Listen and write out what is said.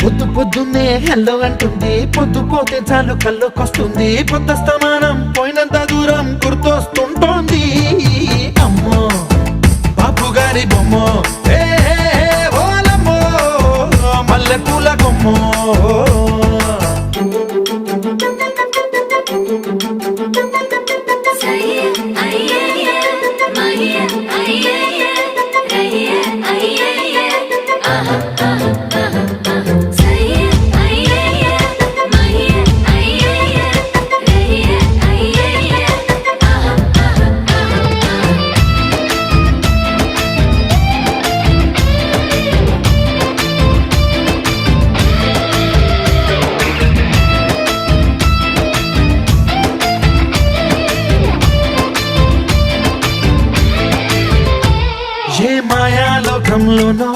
పొద్దు పొద్దున్నే హెల్లో అంటుంది, పొద్దు పోతే చాలు కళ్ళొకొస్తుంది, పొద్దస్తమానం పోయినంత దూరం గుర్తొస్తుంటోంది. అమ్మో బాపు గారి బొమ్మో, ఓలమ్మో మల్లె పూల కొమ్మో. ఏ మాయాలోకంలోనో